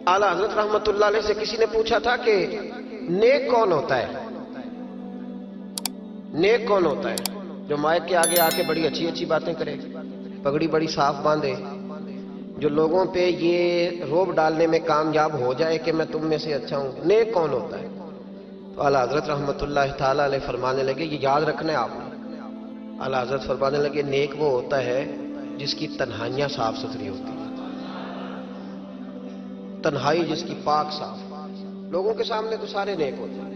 आला हजरत रहमत उल्लाह अलैह से किसी ने पूछा था कि नेक कौन होता है, नेक कौन होता है? जो माइक के आगे आके बड़ी अच्छी अच्छी बातें करे, पगड़ी बड़ी साफ बांधे, जो लोगों पे ये रोब डालने में कामयाब हो जाए कि मैं तुम में से अच्छा हूं, नेक कौन होता है? तो आला हजरत रहमतुल्लाह ताला अलैह फरमाने लगे, ये याद रखना है आपने। आला हजरत फरमाने लगे, नेक वो होता है जिसकी तन्हाइयां साफ सुथरी होती है, तन्हाई जिसकी पाक साफ। लोगों के सामने तो सारे नेक होते हैं।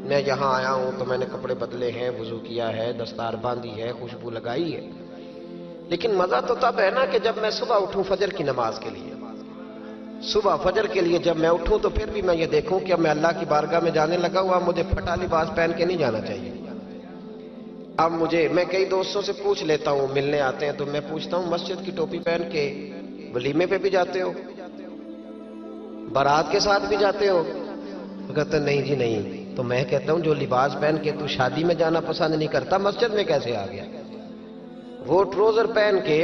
मैं यहाँ आया हूं तो मैंने कपड़े बदले हैं, वुजू किया है, दस्तार बांधी है, खुशबू लगाई है, लेकिन मजा तो तब है ना कि जब मैं सुबह उठूं फजर की नमाज के लिए। सुबह फजर के लिए जब मैं उठूं तो फिर भी मैं ये देखूं कि अब मैं अल्लाह की बारगाह में जाने लगा हुआ, मुझे फटा लिबास पहन के नहीं जाना चाहिए। अब मैं कई दोस्तों से पूछ लेता हूं, मिलने आते हैं तो मैं पूछता हूं, मस्जिद की टोपी पहन के वलीमे पे भी जाते हो, बारात के साथ भी जाते हो? तो कहते नहीं जी नहीं। तो मैं कहता हूं, जो लिबास पहन के तू शादी में जाना पसंद नहीं करता, मस्जिद में कैसे आ गया? वो ट्राउजर पहन के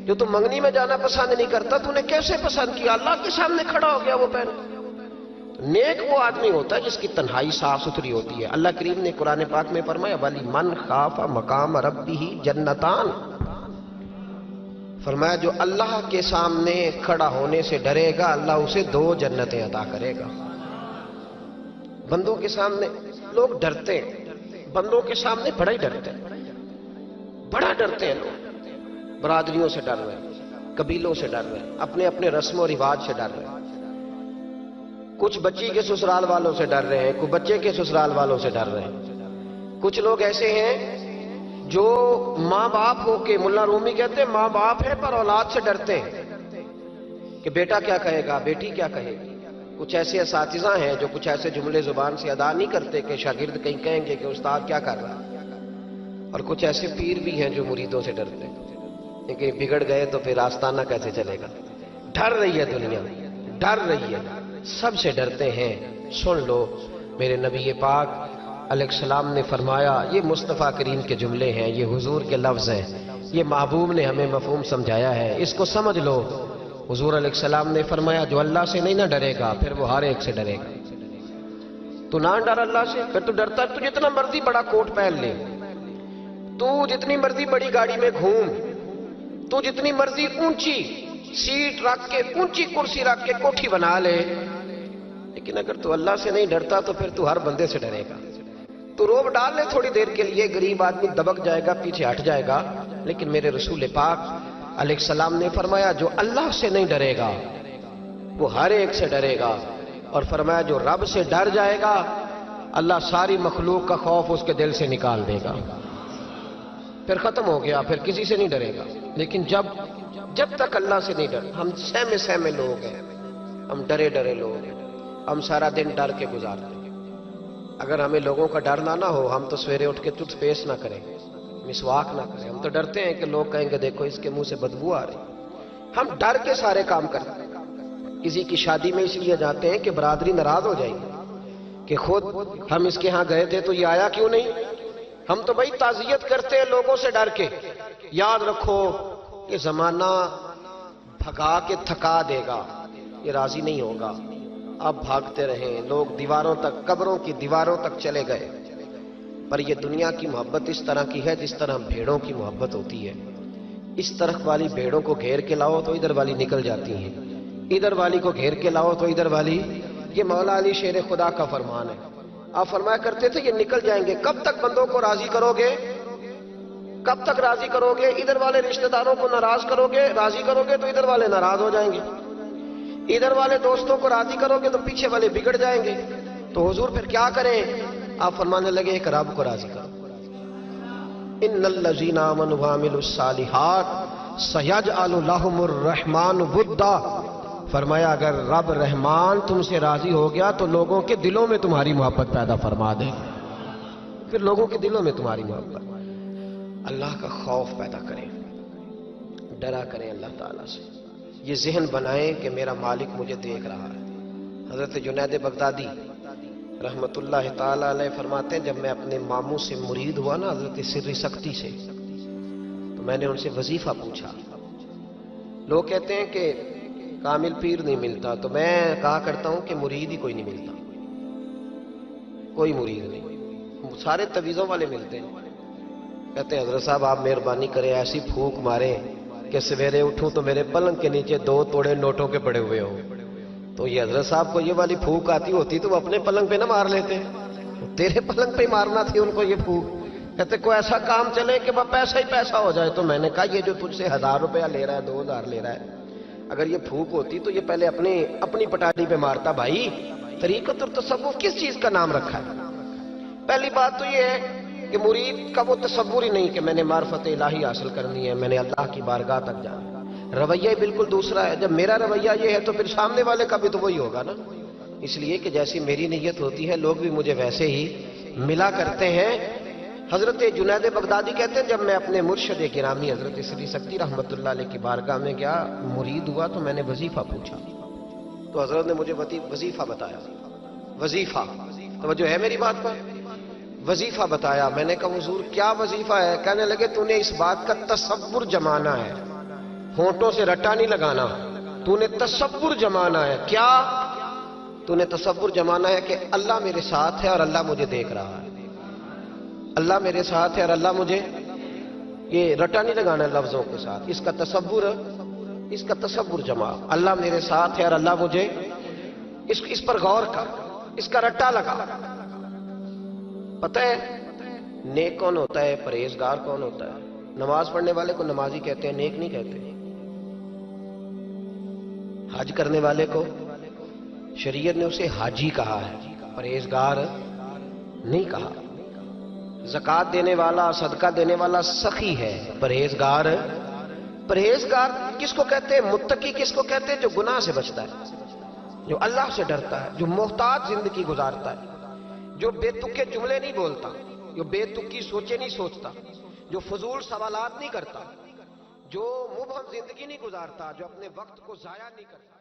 जो तू मंगनी में जाना पसंद नहीं करता, तूने कैसे पसंद किया? अल्लाह के सामने खड़ा हो गया वो पहन। नेक वो आदमी होता है जिसकी तन्हाई साफ सुथरी होती है। अल्लाह करीम ने कुरान पाक में फरमाया, वली मन खाफा मकाम रब्बिही जन्नतान, फरमाया जो अल्लाह के सामने खड़ा होने से डरेगा, अल्लाह उसे 2 जन्नतें अता करेगा। बंदों के सामने लोग डरते हैं, बंदों के सामने बड़ा ही डरते हैं, बड़ा डरते हैं लोग। बरादरियों से डर रहे हैं, कबीलों से डर रहे हैं, अपने अपने रस्म और रिवाज से डर रहे हैं। कुछ बच्ची के ससुराल वालों से डर रहे हैं, कुछ बच्चे के ससुराल वालों से डर रहे हैं। कुछ लोग ऐसे हैं जो माँ बाप हो के, मुल्ला रूमी कहते हैं माँ बाप है पर औलाद से डरते हैं कि बेटा क्या कहेगा, बेटी क्या कहेगी। कुछ ऐसे असातिज़ा हैं जो कुछ ऐसे जुमले जुबान से अदा नहीं करते कि शागिर्द कहीं कहेंगे कि उस्ताद क्या कर रहा है। और कुछ ऐसे पीर भी हैं जो मुरीदों से डरते हैं कि बिगड़ गए तो फिर आस्ताना कैसे चलेगा। डर रही है दुनिया, डर रही है, सबसे डरते हैं। सुन लो, मेरे नबी पाक अलैहिस्सलाम ने फरमाया, ये मुस्तफ़ा करीम के जुमले हैं, ये हुजूर के लफ्ज़ हैं, ये महबूब ने हमें मफहूम समझाया है, इसको समझ लो। हुजूर अलैहिस्सलाम ने फरमाया, जो अल्लाह से नहीं ना डरेगा फिर वो हर एक से डरेगा। तू ना डर अल्लाह से, फिर तू डरता, तू जितना मर्जी बड़ा कोट पहन ले, तू जितनी मर्जी बड़ी गाड़ी में घूम, तू जितनी मर्जी ऊंची सीट रख के, ऊंची कुर्सी रख के कोठी बना ले, लेकिन अगर तू अल्लाह से नहीं डरता तो फिर तू हर बंदे से डरेगा। तू रोब डाल ले थोड़ी देर के लिए, गरीब आदमी दबक जाएगा, पीछे हट जाएगा, लेकिन मेरे रसूल पाक अलैहिस्सलाम ने फरमाया, जो अल्लाह से नहीं डरेगा वो हर एक से डरेगा। और फरमाया, जो रब से डर जाएगा अल्लाह सारी मखलूक का खौफ उसके दिल से निकाल देगा, फिर खत्म हो गया, फिर किसी से नहीं डरेगा। लेकिन जब तक अल्लाह से नहीं डर, हम सहमे सहमे लोग हैं, हम डरे डरे लोग हैं, हम सारा दिन डर के गुजारते हैं। अगर हमें लोगों का डर ना हो, हम तो सवेरे उठ के टूथपेस्ट ना करें, मिसवाक ना करें। हम तो डरते हैं कि लोग कहेंगे देखो इसके मुंह से बदबू आ रही। हम डर के सारे काम करते हैं। किसी की शादी में इसलिए जाते हैं कि बरादरी नाराज हो जाएगी कि खुद हम इसके यहाँ गए थे तो ये आया क्यों नहीं। हम तो भाई ताजियत करते हैं लोगों से डर के। याद रखो कि जमाना भगा के थका देगा, ये राजी नहीं होगा। अब भागते रहें, लोग दीवारों तक, कब्रों की दीवारों तक चले गए, पर ये दुनिया की मोहब्बत इस तरह की है जिस तरह भेड़ों की मोहब्बत होती है। इस तरफ वाली भेड़ों को घेर के लाओ तो इधर वाली निकल जाती हैं, इधर वाली को घेर के लाओ तो इधर वाली। ये मौला अली शेर खुदा का फरमान है। आप फरमाया करते थे ये निकल जाएंगे। कब तक बंदों को राजी करोगे, कब तक राजी करोगे? इधर वाले रिश्तेदारों को नाराज करोगे, राजी करोगे तो इधर वाले नाराज हो जाएंगे। इधर वाले दोस्तों को राजी करोगे तो पीछे वाले बिगड़ जाएंगे। तो हुजूर फिर क्या करें? आप फरमाने लगे, एक रब को राजी करो। इन्नल्लज़ीना आमनू व अमिलुस्सालिहात सयजअलु लहुमुर रहमानु वुद्दा। फरमाया अगर रब रहमान तुमसे राजी हो गया तो लोगों के दिलों में तुम्हारी मोहब्बत पैदा फरमा दे। फिर लोगों के दिलों में तुम्हारी मोहब्बत, अल्लाह का खौफ पैदा करें, डरा करें अल्लाह ताला से। ये जहन बनाएं कि मेरा मालिक मुझे देख रहा है। हजरत जुनैद बगदादी रहमतुल्लाह ताला अलैह फरमाते हैं, जब मैं अपने मामू से मुरीद हुआ ना, हजरत सिर्री सख्ती से, तो मैंने उनसे वजीफा पूछा। लोग कहते हैं कि کامل پیر نہیں ملتا، تو میں کہا کرتا ہوں کہ مرید ہی کوئی نہیں ملتا، کوئی مرید نہیں، سارے تویزوں والے ملتے ہیں۔ کہتے ہیں حضرت صاحب آپ مہربانی کریں، ایسی پھونک ماریں کہ سویرے اٹھوں تو میرے پلنگ کے نیچے 2 توڑے نوٹوں کے پڑے ہوئے ہوں۔ تو یہ حضرت صاحب کو یہ والی پھونک آتی ہوتی تو وہ اپنے پلنگ پہ نہ مار لیتے، تیرے پلنگ پہ ہی مارنا تھی ان کو یہ پھونک۔ کہتے کوئی ایسا کام چلے کہ وہ پیسہ ہی پیسہ ہو جائے۔ تو میں نے کہا یہ جو تجھ سے 1000 روپیہ لے رہا ہے، 2000 لے رہا ہے، اگر یہ پھونک ہوتی تو یہ پہلے اپنی پٹاڑی پہ مارتا۔ بھائی طریقت اور تصوف کس چیز کا نام رکھا ہے؟ پہلی بات تو یہ ہے کہ مرید کا وہ تصور ہی نہیں کہ میں نے معرفت الہی حاصل کرنی ہے، میں نے اللہ کی بارگاہ تک جانا۔ رویہ ہی بالکل دوسرا ہے۔ جب میرا رویہ یہ ہے تو پھر سامنے والے کا بھی تو وہی ہوگا نا۔ اس لیے کہ جیسی میری نیت ہوتی ہے لوگ بھی مجھے ویسے ہی ملا کرتے ہیں۔ حضرت جنید بغدادی کہتے ہیں جب میں اپنے مرشد گرامی حضرت سری سکتی رحمت اللہ علیہ کی بارگاہ میں گیا، مرید ہوا تو میں نے وظیفہ پوچھا، تو حضرت نے مجھے وظیفہ بتایا۔ وظیفہ توجہ ہے میری بات پر؟ وظیفہ بتایا۔ میں نے کہا حضور کیا وظیفہ ہے؟ کہنے لگے تو نے اس بات کا تصور جمانا ہے، ہونٹوں سے رٹا نہیں لگانا، تو نے تصور جمانا ہے۔ کیا؟ تو نے تصور جمانا ہے کہ اللہ میرے ساتھ ہے اور اللہ مجھے دیکھ رہا ہے، اللہ میرے ساتھ ہے اور اللہ مجھے، یہ رٹا نہیں لگانا لفظوں کے ساتھ، اس کا تصور جما۔ اللہ میرے ساتھ ہے اور اللہ مجھے، اس پر غور کر، اس کا رٹا لگا۔ پتہ ہے نیک کون ہوتا ہے، پرہیزگار کون ہوتا ہے؟ نماز پڑھنے والے کو نمازی کہتے ہیں، نیک نہیں کہتے۔ حج کرنے والے کو شریعت نے اسے حاجی کہا ہے، پرہیزگار نہیں کہا۔ زکوٰۃ دینے والا، صدقہ دینے والا سخی ہے، پرہیزگار کس کو کہتے ہیں؟ متقی کس کو کہتے ہیں؟ جو گناہ سے بچتا ہے، جو اللہ سے ڈرتا ہے، جو محتاط زندگی گزارتا ہے، جو بے تکے جملے نہیں بولتا، جو بے تکی سوچے نہیں سوچتا، جو فضول سوالات نہیں کرتا، جو مبہم زندگی نہیں گزارتا، جو اپنے وقت کو ضائع نہیں کرتا۔